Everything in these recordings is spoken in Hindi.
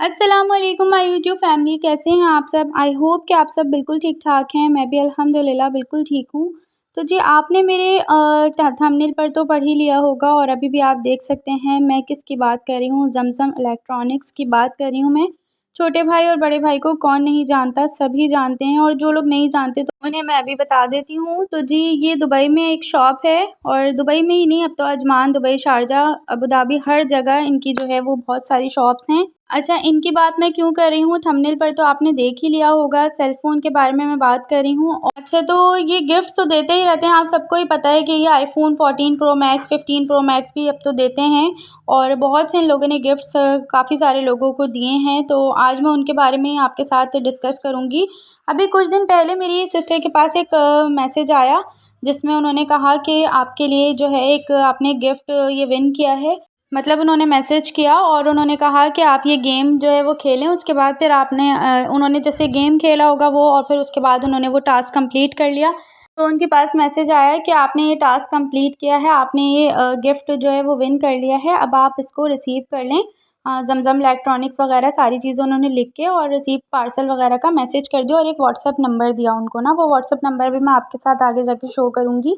अस्सलाम वालेकुम माय यूट्यूब फैमिली, कैसे हैं आप सब। आई होप कि आप सब बिल्कुल ठीक ठाक हैं। मैं भी अल्हम्दुलिल्लाह बिल्कुल ठीक हूँ। तो जी आपने मेरे थंबनेल पर तो पढ़ ही लिया होगा और अभी भी आप देख सकते हैं मैं किसकी बात कर रही हूँ। ज़मज़म इलेक्ट्रॉनिक्स की बात कर रही हूँ मैं। छोटे भाई और बड़े भाई को कौन नहीं जानता, सभी जानते हैं और जो लोग नहीं जानते तो उन्हें मैं अभी बता देती हूँ। तो जी ये दुबई में एक शॉप है और दुबई में ही नहीं, अब तो Ajman, Dubai, Sharjah, Abu Dhabi, हर जगह इनकी जो है वो बहुत सारी शॉप्स हैं। अच्छा, इनकी बात मैं क्यों कर रही हूँ, थंबनेल पर तो आपने देख ही लिया होगा, सेल फ़ोन के बारे में मैं बात कर रही हूँ। अच्छा, तो ये गिफ्ट तो देते ही रहते हैं, आप सबको ही पता है कि ये iPhone 14 pro max, 15 pro max भी अब तो देते हैं और बहुत से इन लोगों ने गिफ्ट्स काफ़ी सारे लोगों को दिए हैं। तो आज मैं उनके बारे में आपके साथ डिस्कस करूँगी। अभी कुछ दिन पहले मेरी सिस्टर के पास एक मैसेज आया जिसमें उन्होंने कहा कि आपके लिए जो है एक आपने गिफ्ट ये विन किया है। मतलब उन्होंने मैसेज किया और उन्होंने कहा कि आप ये गेम जो है वो खेलें, उसके बाद फिर आपने उन्होंने जैसे गेम खेला होगा वो और फिर उसके बाद उन्होंने वो टास्क कंप्लीट कर लिया। तो उनके पास मैसेज आया कि आपने ये टास्क कंप्लीट किया है, आपने ये गिफ्ट जो है वो विन कर लिया है, अब आप इसको रिसीव कर लें। ज़मज़म इलेक्ट्रॉनिक्स वगैरह सारी चीज़ें उन्होंने लिख के और रिसीव पार्सल वगैरह का मैसेज कर दिया और एक व्हाट्सएप नंबर दिया उनको ना, वो व्हाट्सएप नंबर भी मैं आपके साथ आगे जाके शो करूँगी।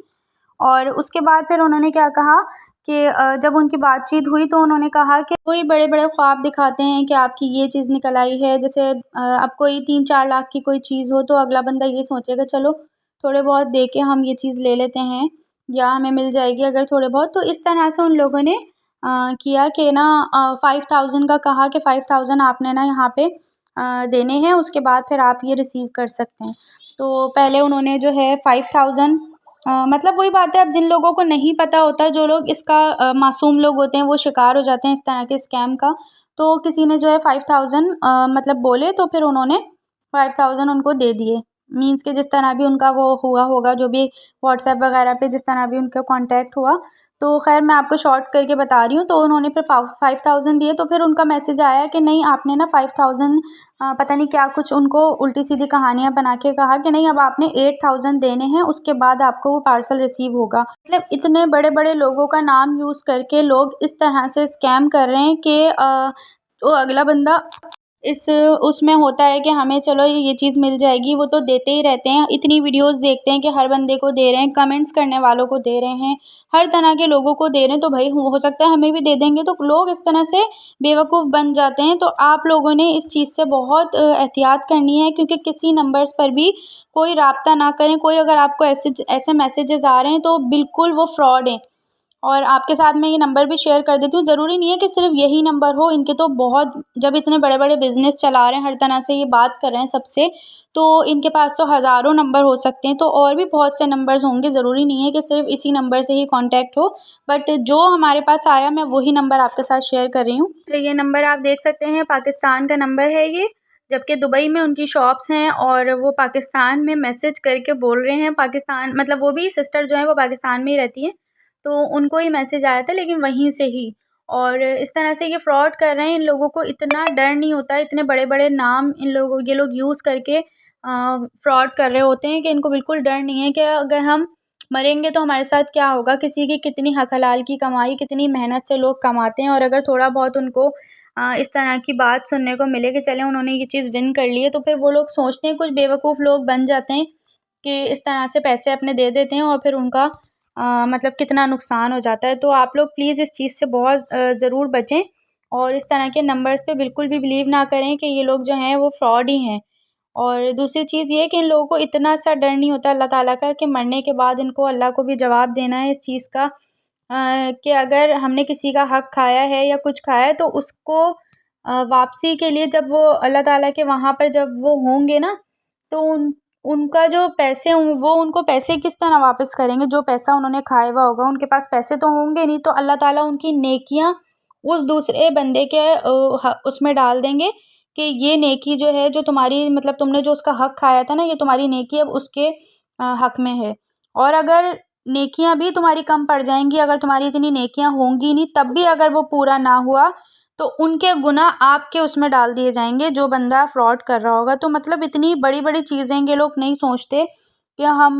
और उसके बाद फिर उन्होंने क्या कहा कि जब उनकी बातचीत हुई तो उन्होंने कहा कि कोई बड़े-बड़े ख्वाब दिखाते हैं कि आपकी ये चीज़ निकल आई है। जैसे अब कोई 3-4 लाख की कोई चीज़ हो तो अगला बंदा ये सोचेगा चलो थोड़े बहुत दे के हम ये चीज़ ले लेते हैं या हमें मिल जाएगी अगर थोड़े बहुत। तो इस तरह से उन लोगों ने किया कि ना 5000 का कहा कि 5000 आपने ना यहाँ पे देने हैं, उसके बाद फिर आप ये रिसीव कर सकते हैं। तो पहले उन्होंने जो है 5000 मतलब वही बात है, अब जिन लोगों को नहीं पता होता, जो लोग इसका मासूम लोग होते हैं वो शिकार हो जाते हैं इस तरह के स्कैम का। तो किसी ने जो है 5000 मतलब बोले तो फिर उन्होंने 5000 उनको दे दिए। मीन्स कि जिस तरह भी उनका वो हुआ होगा, जो भी व्हाट्सएप वगैरह पे जिस तरह भी उनका कॉन्टैक्ट हुआ, तो ख़ैर मैं आपको शॉर्ट करके बता रही हूँ। तो उन्होंने फिर 5000 दिए तो फिर उनका मैसेज आया कि नहीं आपने ना 5000 पता नहीं क्या कुछ उनको उल्टी-सीधी कहानियाँ बना के कहा कि नहीं अब आपने 8000 देने हैं, उसके बाद आपको वो पार्सल रिसीव होगा। मतलब इतने बड़े-बड़े लोगों का नाम यूज़ करके लोग इस तरह से स्कैम कर रहे हैं कि जो अगला बंदा इस उसमें होता है कि हमें चलो ये चीज़ मिल जाएगी, वो तो देते ही रहते हैं। इतनी वीडियोज़ देखते हैं कि हर बंदे को दे रहे हैं, कमेंट्स करने वालों को दे रहे हैं, हर तरह के लोगों को दे रहे हैं, तो भई हो सकता है हमें भी दे देंगे। तो लोग इस तरह से बेवकूफ़ बन जाते हैं। तो आप लोगों ने इस चीज़ से बहुत एहतियात करनी है क्योंकि किसी नंबर्स पर भी कोई राब्ता ना करें। कोई अगर आपको ऐसे मैसेजेस आ रहे हैं तो बिल्कुल वो फ्रॉड हैं। और आपके साथ मैं ये नंबर भी शेयर कर देती हूँ। ज़रूरी नहीं है कि सिर्फ़ यही नंबर हो, इनके तो बहुत, जब इतने बड़े-बड़े बिज़नेस चला रहे हैं, हर तरह से ये बात कर रहे हैं सबसे, तो इनके पास तो हज़ारों नंबर हो सकते हैं। तो और भी बहुत से नंबर्स होंगे, ज़रूरी नहीं है कि सिर्फ़ इसी नंबर से ही कॉन्टैक्ट हो। बट जो हमारे पास आया मैं वही नंबर आपके साथ शेयर कर रही हूँ। तो ये नंबर आप देख सकते हैं, पाकिस्तान का नंबर है ये, जबकि दुबई में उनकी शॉप्स हैं और वो पाकिस्तान में मैसेज करके बोल रहे हैं। पाकिस्तान मतलब वो भी सिस्टर जो है वो पाकिस्तान में ही रहती हैं। तो उनको ही मैसेज आया था लेकिन वहीं से ही। और इस तरह से ये फ्रॉड कर रहे हैं, इन लोगों को इतना डर नहीं होता, इतने बड़े-बड़े नाम ये लोग यूज़ करके फ्रॉड कर रहे होते हैं कि इनको बिल्कुल डर नहीं है कि अगर हम मरेंगे तो हमारे साथ क्या होगा। किसी की कितनी हक हलाल की कमाई, कितनी मेहनत से लोग कमाते हैं और अगर थोड़ा बहुत उनको इस तरह की बात सुनने को मिले कि चलें उन्होंने ये चीज़ विन कर ली है, तो फिर वो लोग सोचते हैं, कुछ बेवकूफ़ लोग बन जाते हैं कि इस तरह से पैसे अपने दे देते हैं और फिर उनका मतलब कितना नुकसान हो जाता है। तो आप लोग प्लीज़ इस चीज़ से बहुत ज़रूर बचें और इस तरह के नंबर्स पे बिल्कुल भी बिलीव ना करें कि ये लोग जो हैं वो फ्रॉड ही हैं। और दूसरी चीज़ ये है कि इन लोगों को इतना सा डर नहीं होता अल्लाह ताला का कि मरने के बाद इनको अल्लाह को भी जवाब देना है इस चीज़ का, कि अगर हमने किसी का हक़ खाया है या कुछ खाया है तो उसको वापसी के लिए जब वो अल्लाह ताला के वहाँ पर जब वो होंगे ना, तो उनका जो पैसे वो उनको पैसे किस तरह वापस करेंगे, जो पैसा उन्होंने खाया हुआ होगा, उनके पास पैसे तो होंगे नहीं, तो अल्लाह ताला उनकी नेकियां उस दूसरे बंदे के उसमें डाल देंगे कि ये नेकी जो है, जो तुम्हारी मतलब तुमने जो उसका हक खाया था ना, ये तुम्हारी नेकी अब उसके हक में है। और अगर नेकियां भी तुम्हारी कम पड़ जाएंगी, अगर तुम्हारी इतनी नेकियां होंगी नहीं, तब भी अगर वो पूरा ना हुआ तो उनके गुनाह आपके उसमें डाल दिए जाएंगे, जो बंदा फ्रॉड कर रहा होगा। तो मतलब इतनी बड़ी-बड़ी चीज़ें ये लोग नहीं सोचते कि हम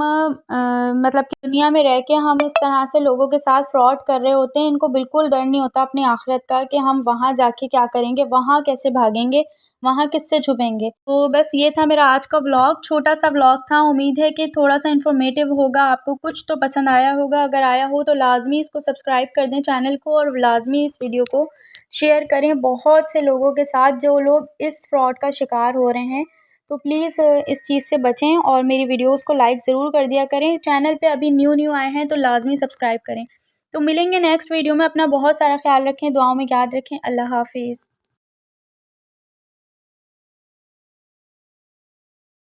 मतलब कि दुनिया में रह के हम इस तरह से लोगों के साथ फ्रॉड कर रहे होते हैं। इनको बिल्कुल डर नहीं होता अपनी आखिरत का कि हम वहाँ जाके क्या करेंगे, वहाँ कैसे भागेंगे, वहाँ किससे छुपेंगे। तो बस ये था मेरा आज का व्लॉग, छोटा-सा व्लॉग था। उम्मीद है कि थोड़ा-सा इन्फॉर्मेटिव होगा, आपको कुछ तो पसंद आया होगा। अगर आया हो तो लाज़मी इसको सब्सक्राइब कर दें चैनल को और लाज़मी इस वीडियो को शेयर करें बहुत से लोगों के साथ जो लोग इस फ्रॉड का शिकार हो रहे हैं। तो प्लीज़ इस चीज़ से बचें और मेरी वीडियोज़ को लाइक ज़रूर कर दिया करें। चैनल पे अभी न्यू आए हैं तो लाज़मी सब्सक्राइब करें। तो मिलेंगे नेक्स्ट वीडियो में। अपना बहुत सारा ख़्याल रखें, दुआओं में याद रखें। अल्लाह हाफ़िज़।